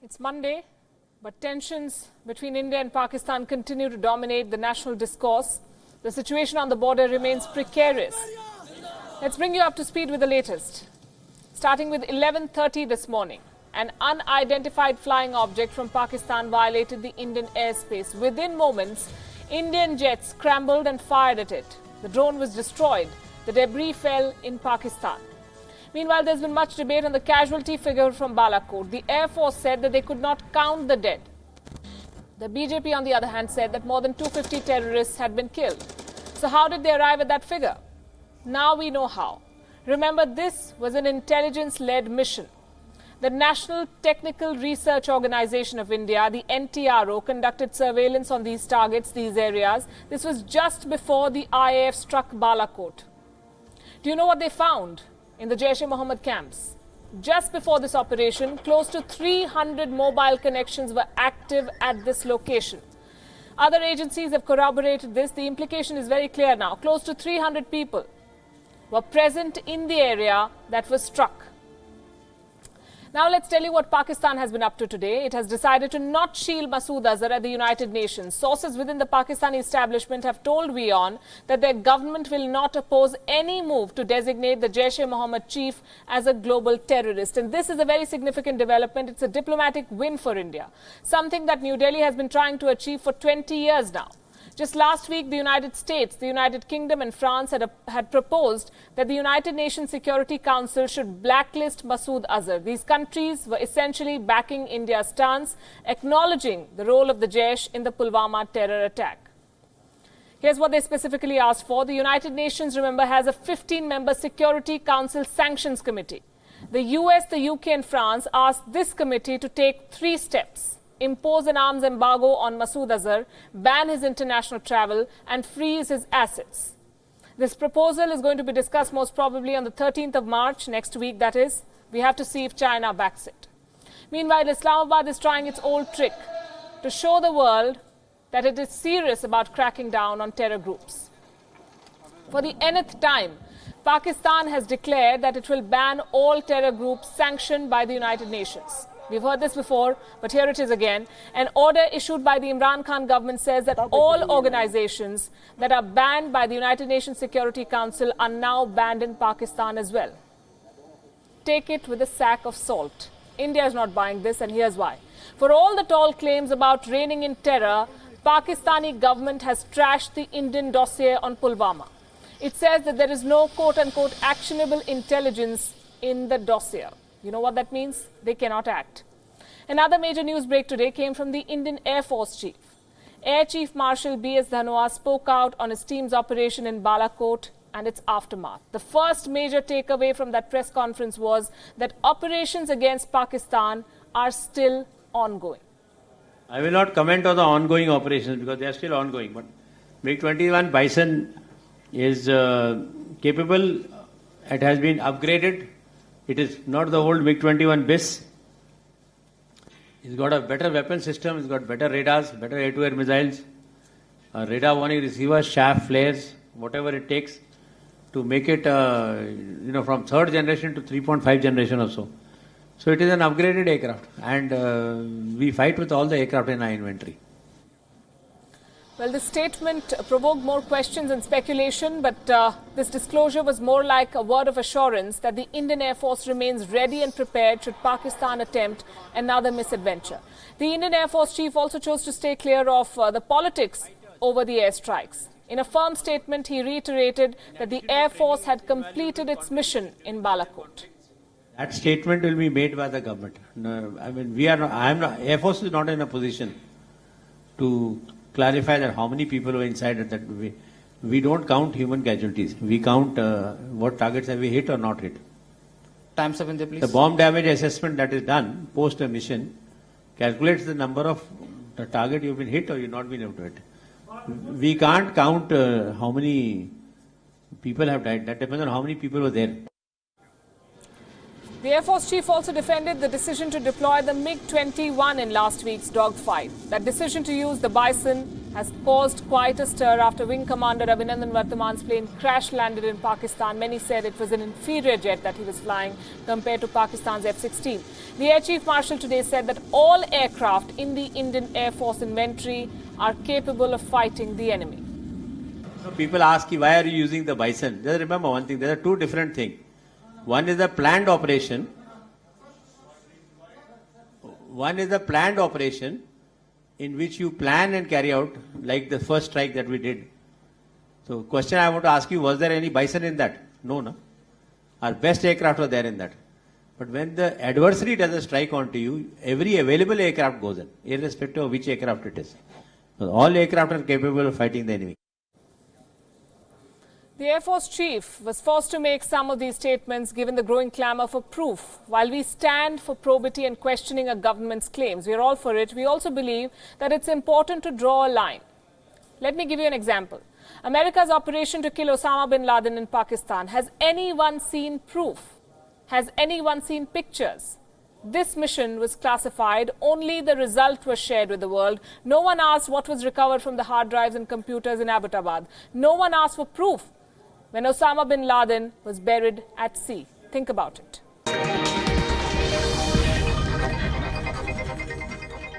It's Monday, but tensions between India and Pakistan continue to dominate the national discourse. The situation on the border remains precarious. Let's bring you up to speed with the latest. Starting with 11:30 this morning, an unidentified flying object from Pakistan violated the Indian airspace. Within moments, Indian jets scrambled and fired at it. The drone was destroyed. The debris fell in Pakistan. Meanwhile, there's been much debate on the casualty figure from Balakot. The Air Force said that they could not count the dead. The BJP, on the other hand, said that more than 250 terrorists had been killed. So how did they arrive at that figure? Now we know how. Remember, this was an intelligence-led mission. The National Technical Research Organization of India, the NTRO, conducted surveillance on these targets, these areas. This was just before the IAF struck Balakot. Do you know what they found in the Jaish-e-Mohammed camps? Just before this operation, close to 300 mobile connections were active at this location. Other agencies have corroborated this. The implication is very clear now. Close to 300 people were present in the area that was struck. Now let's tell you what Pakistan has been up to today. It has decided to not shield Masood Azhar at the United Nations. Sources within the Pakistani establishment have told Wion that their government will not oppose any move to designate the Jaish-e-Mohammed chief as a global terrorist. And this is a very significant development. It's a diplomatic win for India, something that New Delhi has been trying to achieve for 20 years now. Just last week, the United States, the United Kingdom and France had proposed that the United Nations Security Council should blacklist Masood Azhar. These countries were essentially backing India's stance, acknowledging the role of the Jaish in the Pulwama terror attack. Here's what they specifically asked for. The United Nations, remember, has a 15-member Security Council Sanctions Committee. The US, the UK and France asked this committee to take 3 steps. Impose an arms embargo on Masood Azhar, ban his international travel and freeze his assets. This proposal is going to be discussed most probably on the 13th of March, next week that is. We have to see if China backs it. Meanwhile, Islamabad is trying its old trick to show the world that it is serious about cracking down on terror groups. For the nth time, Pakistan has declared that it will ban all terror groups sanctioned by the United Nations. We've heard this before, but here it is again. An order issued by the Imran Khan government says that all organizations that are banned by the United Nations Security Council are now banned in Pakistan as well. Take it with a sack of salt. India is not buying this, and here's why. For all the tall claims about reigning in terror, Pakistani government has trashed the Indian dossier on Pulwama. It says that there is no quote-unquote actionable intelligence in the dossier. You know what that means? They cannot act. Another major news break today came from the Indian Air Force Chief. Air Chief Marshal B.S. Dhanwar spoke out on his team's operation in Balakot and its aftermath. The first major takeaway from that press conference was that operations against Pakistan are still ongoing. I will not comment on the ongoing operations because they are still ongoing. But MiG-21 Bison is capable. It has been upgraded. It is not the old MiG-21 BIS. It's got a better weapon system. It's got better radars, better air-to-air missiles, radar warning receivers, shaft flares, whatever it takes to make it, from 3rd generation to 3.5 generation or so. So it is an upgraded aircraft, and we fight with all the aircraft in our inventory. Well, this statement provoked more questions and speculation, but this disclosure was more like a word of assurance that the Indian Air Force remains ready and prepared should Pakistan attempt another misadventure. The Indian Air Force chief also chose to stay clear of the politics over the airstrikes. In a firm statement, he reiterated that the Air Force had completed its mission in Balakot. That statement will be made by the government. No, I mean, Air Force is not in a position to clarify that how many people were inside at that. We don't count human casualties. We count what targets have we hit or not hit. Time 7 there, please. The bomb damage assessment that is done post a mission calculates the number of the target you've been hit or you've not been able to hit. We can't count how many people have died. That depends on how many people were there. The Air Force chief also defended the decision to deploy the MiG-21 in last week's dogfight. That decision to use the Bison has caused quite a stir after Wing Commander Abhinandan Varthaman's plane crash-landed in Pakistan. Many said it was an inferior jet that he was flying compared to Pakistan's F-16. The Air Chief Marshal today said that all aircraft in the Indian Air Force inventory are capable of fighting the enemy. So people ask, why are you using the Bison? Just remember one thing, there are two different things. One is a planned operation. One is a planned operation in which you plan and carry out, like the first strike that we did. So question I want to ask you, was there any Bison in that? No, no. Our best aircraft were there in that. But when the adversary does a strike onto you, every available aircraft goes in, irrespective of which aircraft it is. So all aircraft are capable of fighting the enemy. The Air Force Chief was forced to make some of these statements given the growing clamour for proof. While we stand for probity and questioning a government's claims, we are all for it, we also believe that it's important to draw a line. Let me give you an example. America's operation to kill Osama bin Laden in Pakistan. Has anyone seen proof? Has anyone seen pictures? This mission was classified. Only the result was shared with the world. No one asked what was recovered from the hard drives and computers in Abbottabad. No one asked for proof when Osama bin Laden was buried at sea. Think about it.